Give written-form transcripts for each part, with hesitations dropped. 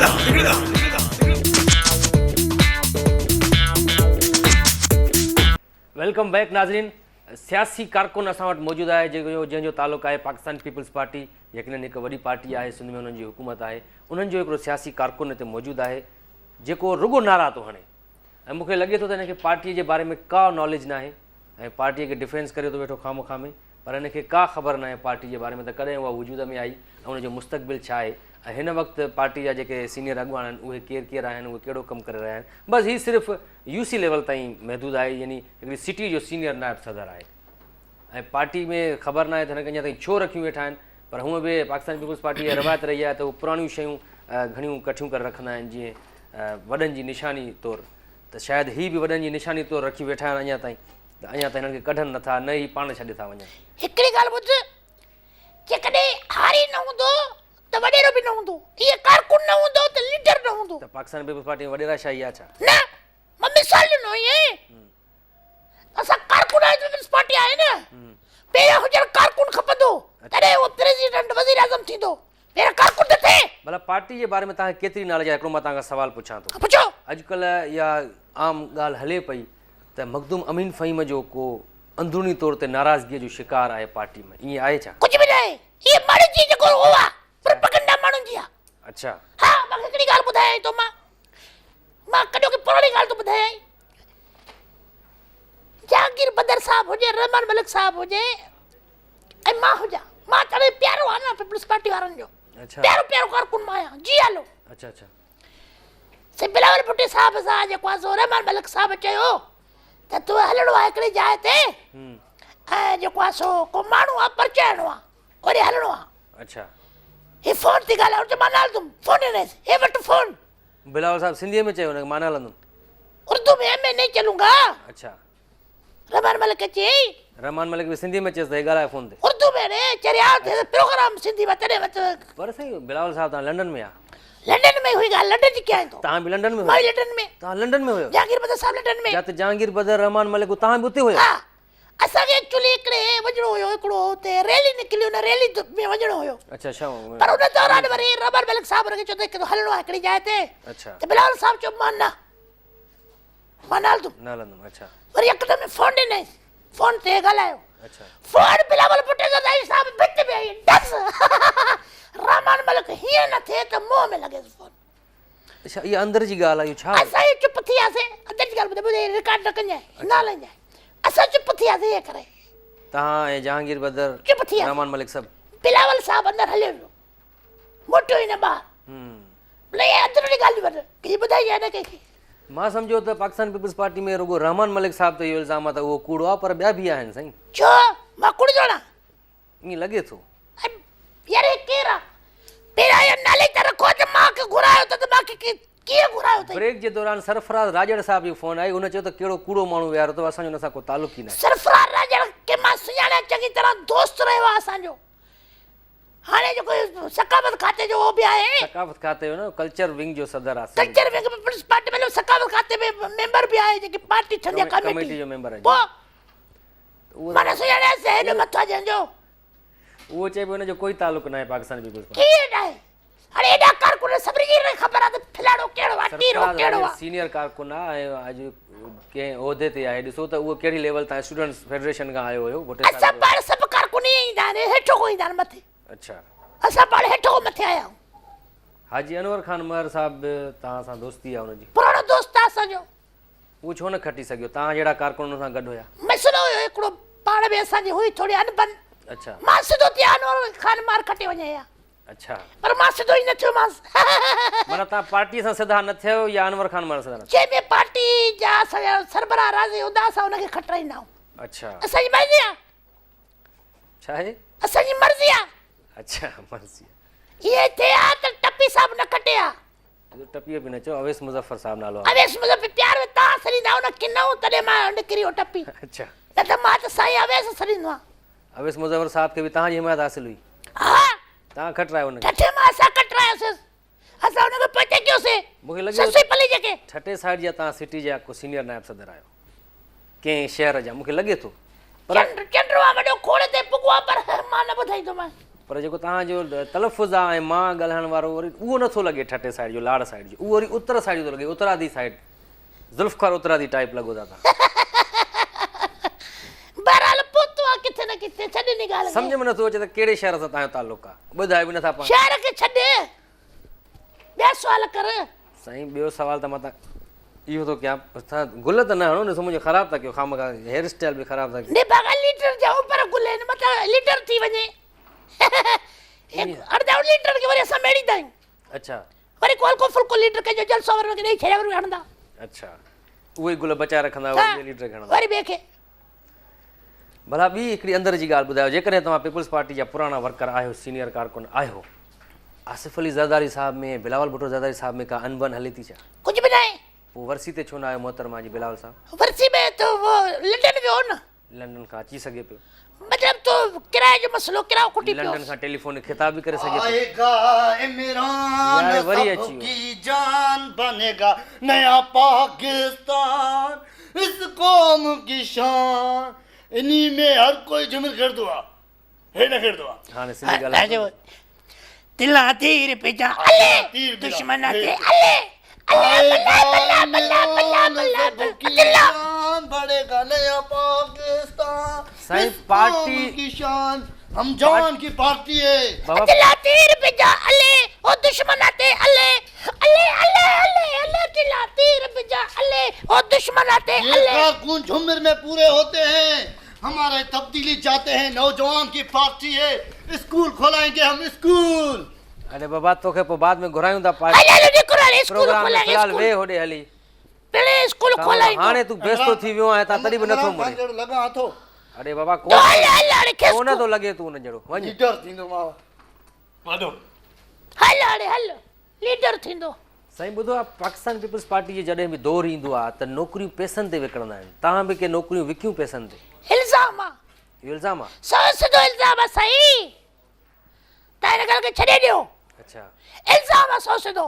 Welcome back नाज़रीन। सियासी कारकुन असां वटि मौजूदु आहे जंहिंजो तालुक़ु आहे पाकिस्तान पीपल्स पार्टी। यकीनन हिकु वॾी पार्टी आहे, सिंध में उन्हनि जी हुकूमत आहे। उन्हनि जो हिकिड़ो सियासी कारकुन हिते मौजूदु आहे जेको रुॻो नारा थो हणे ऐं मूंखे लॻे थो त हिनखे पार्टीअ जे बारे में का नॉलेज न आहे ऐं पार्टीअ खे डिफेंस करे थो वेठो खामोखा में, पर हिनखे का ख़बर न आहे पार्टी जे बारे में त कॾहिं उहा वजूद में आई ऐं हुनजो मुस्तक़बिल छा आहे ऐं हिन वक़्तु पार्टी जा जेके सीनियर अॻुवान आहिनि उहे केरु आहिनि, उहे कहिड़ो कमु करे रहिया आहिनि। बसि हीउ सिर्फ़ु यूसी लेवल ताईं महदूदु आहे, यानी हिकिड़ी सिटी जो सीनियर नायब सदर आहे ऐं पार्टी में ख़बर न आहे त हिनखे अञा ताईं छो रखियूं वेठा आहिनि। पर हूअं बि पाकिस्तान पीपल्स पार्टी जी रवायत रही आहे त उहे पुराणियूं शयूं घणियूं कठियूं करे रखंदा आहिनि, जीअं वॾनि जी निशानी तौरु। त शायदि हीअ बि वॾनि जी निशानी तौरु रखी वेठा आहिनि अञा ताईं, त अञा ताईं हिननि खे कढनि नथा, न ई पाण छॾे था वञनि। हिकिड़ी ॻाल्हि ॿुध, जेकॾहिं हारी न हूंदो त वॾेरो बि न हूंदो, इहे कारकुन न हूंदो त लीडर न हूंदो। त पाकिस्तान पीपल्स पार्टी में वॾेरा शाही आहे छा? न, मां मिसाल ॾिनो इहे। असां कारकुन पीपल्स पार्टी आहे न, पहिरियां हुजण कारकुन खपंदो, तॾहिं उहो प्रेसिडेंट वज़ीर आज़म थींदो। पहिरियां कारकुन त थिए। भला पार्टी जे बारे में तव्हांखे केतिरी नॉलेज आहे? हिकिड़ो मां तव्हांखां सवाल पुछां थो। पुछो। अॼुकल्ह इहा आम ॻाल्हि हले पई त मखदूम अमीन फ़हीम जो को अंदरूनी तौर ते नाराज़गीअ जो शिकार आहे पार्टी में, ईअं आहे छा? कुझु बि न आहे, इहे माण्हुनि जी जेको उहो आहे प्रोपेगेंडा माण्हुनि जी आहे। अच्छा। हा, मां हिकिड़ी ॻाल्हि ॿुधायां थो, मां कॾहिं पुराणी ॻाल्हि थो ॿुधायां। जहांगीर बदर साहब हुजे, रहमान मलिक साहब हुजे ऐं मां हुजां, मां तॾहिं प्यारो आहे न पीपल्स पार्टी वारनि जो। अच्छा। प्यारो कारकुन मां आहियां, जी हलो। अच्छा अच्छा। से बिलावल भुट्टो साहब सां जेको आहे सो रहमान मलिक साहब चयो त तूं हलणो आहे हिकिड़ी जाइ ते ऐं जेको आहे सो को माण्हू आहे परचाइणो आहे, ओॾे हलणो आहे। अच्छा। हे फोन ते ॻाल्हायो त मां न हलंदुमि, फोन ॾिनसि, हे वटि फोन। बिलावल साहब सिंधीअ में चयो हुनखे, मां न हलंदुमि। उर्दू में मैं नहीं चलूंगा। अच्छा। रहमान मलिक चई, रहमान मलिक भी सिंधी में चयसि त हे ॻाल्हाए फोन ते? उर्दू में रे चरिया प्रोग्राम सिंधी में तॾहिं वत। पर साईं बिलावल साहब तव्हां लंडन में आहे? लंडन में हुई ॻाल्हि, लंडन जी कीअं तो? तव्हां बि लंडन में? मां लंडन में। तव्हां लंडन में हुयो? जहांगीर बदर साहब लंडन में। जाते जहांगीर बदर रहमान मलिक तव्हां बि उते हुयो? हा, असांखे एक्चुअली हिकिड़े वञणो हुयो, हिकिड़ो हुते रैली निकिली, हुन रैली में वञणो हुयो। अच्छा छा? पर हुन दौरान वरी रहमान मलिक साहब खे चयो त हलणो आहे हिकिड़ी जाइ ते। अच्छा। त बिलावल साहब चयो मां न हलंदुमि। न हलंदुमि। अच्छा। वरी यकदमि फोन ॾिनसि, फोन ते ॻाल्हायो। अच्छा। फोन बिलावल भुट्टो साहब भित में आई डस। रहमान मलिक हीअं न थिए त मुंहं में लॻेसि फोन। अच्छा, इहा अंदर जी ॻाल्हि आहे, छा? असां चुप थी वियासीं, अंदर जी ॻाल्हि ॿुधाए, रिकॉर्ड न कजांइ, न हलाइजांइ। असां चुप थी वियासीं हे करे। तव्हां ऐं जहांगीर बदर, चुप थी विया। रहमान मलिक सभु? बिलावल साहब अंदर हलियो वियो, मोटियो ई न ॿाहिरि। भले अंदरूनी ॻाल्हि वञ, की ॿुधाइजांइ न कंहिंखे। मां सम्झो त पाकिस्तान पीपल्स पार्टी में रुॻो रहमान मलिक साहब ते इहो इल्ज़ाम आहे त उहो कूड़ो आहे, पर ॿिया बि आहिनि साईं। छो मां कूड़ ॼाणा? ईअं लॻे थो। यार हे केरु आहे? पहिरियां इहो नाले त रखो त मूंखे घुरायो त मूंखे कीअं घुरायो अथई? ब्रेक जे दौरान सरफराज राजड़ साहब जी फोन आई, हुन चयो त कहिड़ो कूड़ो माण्हू विहारो अथव, असांजो हुन सां को तालुक़ ई न आहे। सरफराज राजड़ खे मां सुञाणा, चङी तरह दोस्त रहियो आहे असांजो। हाणे जेको सकावत खाते जो उहो बि आहे। सकावत खाते जो न, कल्चर विंग जो सदर आहे। कल्चर विंग पीपल्स पार्टी में सकावत खाते में मेंबर भी आहे, जेकी पार्टी ठंडी कमेटी जो मेंबर आहे। पोइ मां सुञाणा से हेॾो मथां जंहिंजो उहो चए पियो हुनजो कोई तालुक़ न आहे पाकिस्तान पीपल्स पार्टी। कीअं न आहे? हाणे एॾा कारकुन सभिनी खे ख़बर आहे त फिलाड़ो कहिड़ो आहे, टीरो कहिड़ो आहे। सीनियर कारकुन आहे ऐं अॼु कंहिं उहिदे ते आहे। ॾिसो त उहो कहिड़ी लेवल ताईं स्टूडेंट्स फेडरेशन खां आयो हुयो। असां पाण सभु कारकुन ई ईंदा आहिनि, हेठो को ईंदा आहिनि मथे। अच्छा। असां पाण हेठो मथे आया आहियूं। हाजी अनवर खान महर साहब तव्हां सां दोस्ती आहे हुनजी? पुराणो दोस्त आहे असांजो। उहो छो न खटी सघियो? तव्हां जहिड़ा कारकुन सां गॾु हुया? मसइलो हुयो हिकिड़ो, पाण में असांजी हुई थोरी अनबन। अच्छा। मां सिधो थी अनवर खान महर खटे वञे। अच्छा। पर मां सिधो ई न थियो मांसि। माना तव्हां पार्टीअ सां सिधा न थियो या अनवर खान महर सां? जंहिंमें पार्टी जा सरबराह राज़ी हूंदा असां हुनखे खटाईंदा आहियूं। अच्छा। असांजी मर्ज़ी आहे। छा आहे? असांजी मर्ज़ी आहे। अच्छा, मर्ज़ी। ये थे आ त टप्पी साहब न कटिया। जो टप्पी बि न चो, अवेस मुजफ्फर साहब नालो आहे। अवेस मुजफ्फर प्यार में ता सरींदा उन किनो तडे मां निकरी ओ टप्पी। अच्छा। न त मां त साईं अवेस सरींदो आ। अवेस मुजफ्फर साहब के भी तहां जी हिमायत हासिल हुई? हां। तहां खटरायो उन। ठठे मां असा कटरायोस। असा उन को पटे क्यों से? मुखे लगे ससुई पली जके। ठठे साइड जा तहां सिटी जा को सीनियर नायब सदर आयो। के शहर जा मुखे लगे तो। पर चंद्रवा वडो खोड़ ते पुगवा पर मां न बुधाई तो मां। पर जेको तव्हांजो तलफ़ुज़ आहे ऐं मां ॻाल्हाइण वारो वरी उहो नथो लॻे ठटे साइड जो, लाड़ साइड जो, उहो वरी उत्तर साइड जो थो लॻे, उत्तरादी साइड, ज़ुल्फ़कार उत्तरादी टाइप लॻो था तव्हां। बहरहाल पुतो आहे किथे न किथे, छॾ नी ॻाल्हि सम्झ में नथो अचे त कहिड़े शहर सां तव्हांजो तालुक आहे, ॿुधाए बि नथा पाण। शहर खे छॾ, ॿिया सुवाल कर। साईं ॿियो सवाल त मां इहो थो कयां, तव्हां गुल त न हणो, ॾिसो मुंहिंजो ख़राबु था कयो, खामखा हेयर स्टाइल बि ख़राबु था कयो। ने बगल लीटर जा ऊपर गुल आहिनि, मथां लीटर थी वञे। 8 लीटर खे वरी असां मेड़ींदा आहियूं। अच्छा वरी कोल को फुल्को लीटर के जो जलसो वर के ॾेई छॾिया वरी हणंदा। अच्छा उहे गुल बचाए रखंदा हाँ, वरी लीटर खणंदा। वरी ॿिए खे भला ॿी हिकिड़ी अंदरि जी ॻाल्हि ॿुधायो, जेकॾहिं तव्हां पीपल्स पार्टी जा पुराणा वर्कर आहियो, सीनियर कारकुन आहियो, आसिफ अली ज़रदारी साहब में, बिलावल भुट्टो ज़रदारी साहब में का अनबन हले थी छा? कुछ भी नहीं। पोइ वरसी ते छो न आयो मोहतरमा जी बिलावल साहब? वर्सी में तो वो लंदन वियो न, लंडन खां अची सघे पियो, मतलब तो किराए जो मसलो, किरायो खुटी पियो। लंडन खां टेलीफोन खिताब भी करे सघे पियो। आएगा इमरान यार वरी अची सबकी जान बनेगा नया पाकिस्तान, इस कौम की शान, इन्हीं में हर कोई जुमिल कर दुआ है ना, कर दुआ हाणे सिंधी ॻाल्हि तिला तीर पे जा अले तीर पे जा, दुश्मन हे। आते अले आएगा इमरान सबकी जान बनेगा नया पाकिस्तान, साईं, इस पार्टी- कौम की शान, हम जवान की पार्टी है। बाबा तिला तीर पे जा अले ओ दुश्मन आते अले अले अले अले अले तिला तीर पे जा अले ओ दुश्मन आते ये अले। कारकुन झुम्मर में पूरे होते हैं, हमारे तब्दीली चाहते हैं, नौजवान की पार्टी है, स्कूल खोलाएंगे हम स्कूल। अरे बाबा तोखे पोइ बाद में घुरायूं था पार्टी अले अले निकुराले स्कूल प्रोग्राम में, खोलाएंगे फ़िलहाल स्कूल, वे होॾे हली। पहले स्कूल खोलाएंगे। हाणे तूं बेस्तो थी वियो आहे, तव्हां तॾहिं बि नथो मुड़े। लगा हाथो अरे बाबा तो अले अले अले के कोन थो लॻे तूं उन जहिड़ो वञ। लीडर थींदो मां वादो। हल अले हल लीडर थींदो। साईं ॿुधो आहे, पाकिस्तान पीपल्स पार्टी जे जॾहिं बि दौर ईंदो आहे त नौकरियूं पैसनि ते विकिणंदा आहिनि, तव्हां बि के नौकरियूं विकियूं पैसनि ते, इल्जाम आहे, इहो इल्ज़ाम आहे? सिधो इल्जाम आहे सही, तव्हां हिन ॻाल्हि खे छॾे ॾियो, अच्छा इल्जाम आहे सिधो।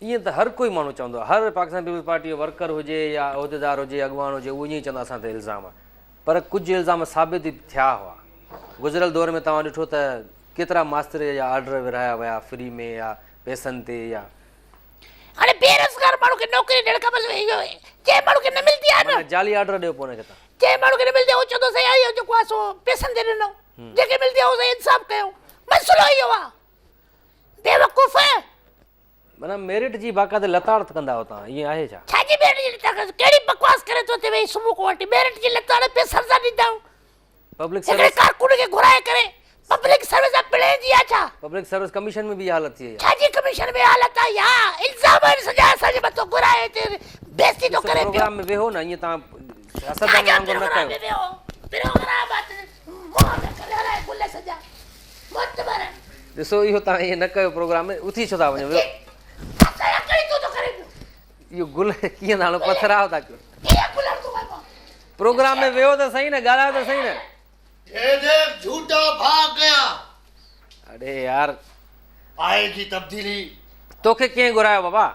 ईअं त हर कोई माण्हू चवंदो आहे, हर पाकिस्तान पीपल्स पार्टी जो वर्कर हुजे या उहिदेदार हुजे, अॻवान हुजे, उहो ईअं ई चवंदा असां ते इल्ज़ाम आहे, पर कुझु इल्ज़ाम साबित बि थिया हुआ। गुज़िरियल दौर में तव्हां ॾिठो त केतिरा मास्तर जा ऑर्डर विरहाया विया फ्री में या पैसनि ते, या हाणे बेरोज़गार माण्हू खे नौकरी ॾियण खां बसि इहो जंहिं माण्हू खे न मिलंदी आहे न, जाली ऑर्डर ॾियो पोइ हुनखे तव्हां। जंहिं माण्हू खे न मिलंदी आहे उहो चवंदो साईं इहो जेको आहे सो पैसनि ते ॾिनो, जंहिंखे मिलंदी आहे उहो इंसाफ़ कयूं, मसइलो इहो आहे। बेवकूफ़ माना मेरिट जी बाक़ाइदा लताड़ कंदा हो तव्हां, ईअं आहे छा? छाजी मेरिट जी लताड़, कहिड़ी बकवास करे थो वेही सुबुह को वठी, मेरिट जी लताड़ पैसा था ॾींदा आहियूं। पब्लिक हिकिड़े सर्विस, कारकुन खे घुराए करे पब्लिक सर्विस पिणे जी आहे छा? पब्लिक सर्विस कमीशन में भी इहा हालत थी वई आहे। छाजी कमीशन में हालत आहे या इल्ज़ाम आहिनि सॼा असांजे मथां घुराए ते बेइज़ती थो करे पियो। प्रोग्राम में वेहो न, ईअं तव्हां सियासतदान वांगुरु न कयो। ॾिसो इहो तव्हां ईअं न कयो, प्रोग्राम में उथी छो था वञो, वियो इहो गुल कीअं था हणो, पथराव था कयो, प्रोग्राम में वियो त सही न, ॻाल्हायो त सही न। ये देख झूठा भाग गया, अरे यार आएगी तब्दीली। तोखे कंहिं घुरायो बाबा?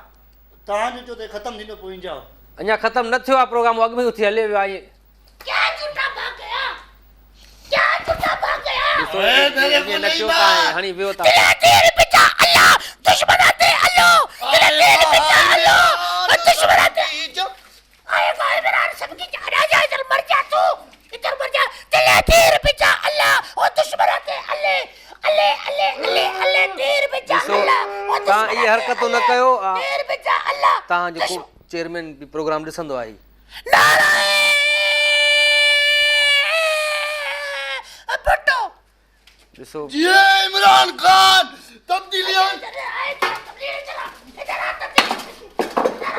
तव्हां ॾिठो त ख़तम थींदो पोइ जाओ। अञा ख़तमु न थियो आहे प्रोग्राम, अॻु में उथी हले वियो आहे। क्या झूठा भाग गया, क्या झूठा भाग गया। ॾिसो ए, मेरे को ईअं न नहीं कयो बात। तव्हां, हाणे वियो था। तिला तीर पिचा अल्लाह दुश्मन आते अल्लाह, तिला तीर पिचा अल्लाह दुश्मन आते आएगा इमरान सबकी जान, आजा इधर मर जा तू, इधर मर जा। तिला तीर पिचा अल्लाह और दुश्मन आते अल्ले अल्ले अल्ले अल्ले अल्ले तीर पिचा ॾिसो अल्लाह। तव्हां इहे हरकतूं न कयो, तीर पिचा अल्लाह। तव्हां जेको चेयरमैन बि प्रोग्राम ॾिसंदो आहे। नारायण भुट्टो ॾिसो ये इमरान खान तब्दीली।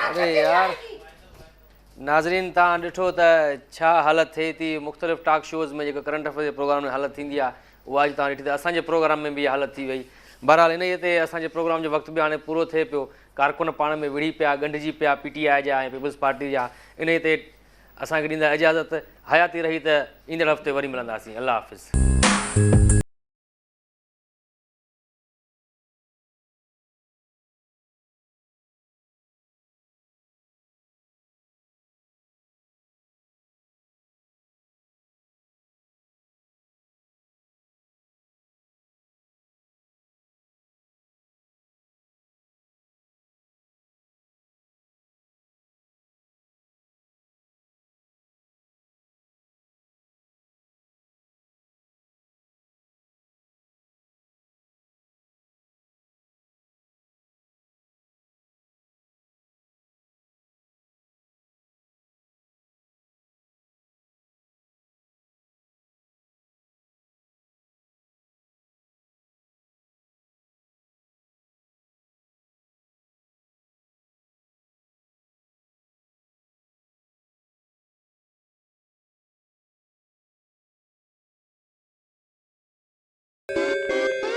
अरे यार नाज़रीन, तव्हां ॾिठो त छा हालत थिए थी, मुख़्तलिफ़ टॉक शोज़ में जेको करंट अफेयर जे प्रोग्राम में हालत थींदी आहे, उहा अॼु तव्हां ॾिठी त असांजे प्रोग्राम में बि इहा हालत थी वई। बहरहाल इन ते असांजे प्रोग्राम जो वक़्तु बि हाणे पूरो थिए पियो, कारकुन पाण में विढ़ी पिया, ॻंढिजी पिया, PTI जा ऐं पीपल्स पार्टी जा। इन ते असांखे ॾींदा इजाज़त, हयाती रही त ईंदड़ हफ़्ते वरी मिलंदासीं। अल्लाह हाफ़िज़।